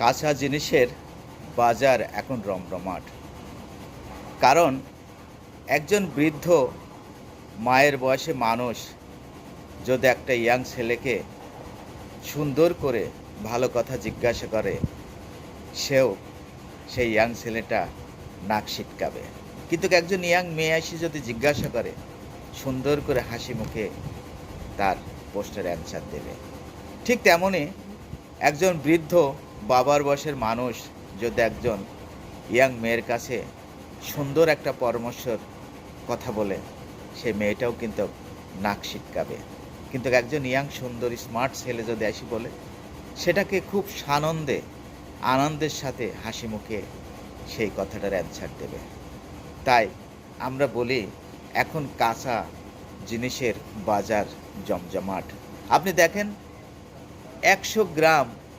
কাঁচা জিনিসের বাজার এখন রমরমাট। কারণ একজন বৃদ্ধ মায়ের বয়সী মানুষ যদি একটা ইয়াং ছেলেকে সুন্দর করে ভালো কথা জিজ্ঞাসা করে, সেও সেই ইয়াং ছেলেটা নাক সিটকাবে। কিন্তু একজন ইয়াং মেয়ে এসে যদি জিজ্ঞাসা করে, সুন্দর করে হাসি মুখে তার প্রশ্নের অ্যান্সার দেবে। ঠিক তেমনই একজন বৃদ্ধ বাবার বয়সের মানুষ যদি একজন ইয়াং মেয়ের কাছে সুন্দর একটা পরামর্শর কথা বলে, সেই মেয়েটাও কিন্তু নাক সিটকাবে। কিন্তু একজন ইয়াং সুন্দর স্মার্ট ছেলে যদি এসে বলে, সেটাকে খুব আনন্দের সাথে হাসি মুখে সেই কথাটার অ্যান্সার দেবে। তাই আমরা বলি, এখন কাঁচা জিনিসের বাজার জমজমাট। আপনি দেখেন 100 গ্রাম